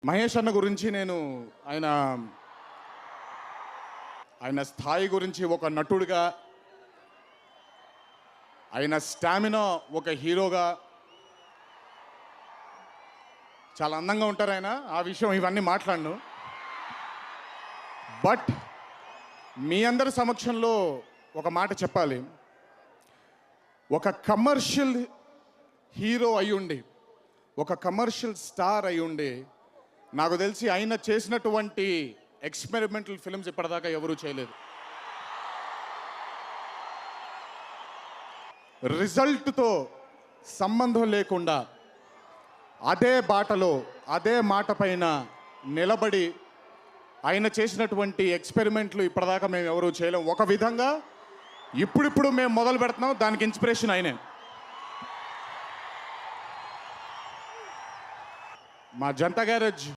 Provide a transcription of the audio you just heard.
మహేష్ అన్న గురించి నేను ఆయన ఆయన స్థాయి గురించి ఒక నటుడిగా, ఆయన స్టామినా ఒక హీరోగా చాలా అందంగా ఉంటారు ఆయన. ఆ విషయం ఇవన్నీ మాట్లాడను. బట్ మీ అందరి సమక్షంలో ఒక మాట చెప్పాలి. ఒక కమర్షియల్ హీరో అయ్యుండి, ఒక కమర్షియల్ స్టార్ అయ్యుండి, నాకు తెలిసి ఆయన చేసినటువంటి ఎక్స్పెరిమెంటల్ ఫిల్మ్స్ ఇప్పటిదాకా ఎవరూ చేయలేదు. రిజల్ట్తో సంబంధం లేకుండా అదే బాటలో, అదే మాట పైన నిలబడి ఆయన చేసినటువంటి ఎక్స్పెరిమెంట్లు ఇప్పటిదాకా మేము ఎవరూ చేయలేం. ఒక విధంగా ఇప్పుడిప్పుడు మేము మొదలు పెడుతున్నాం, దానికి ఇన్స్పిరేషన్ ఆయనే. మా జనతా గ్యారేజ్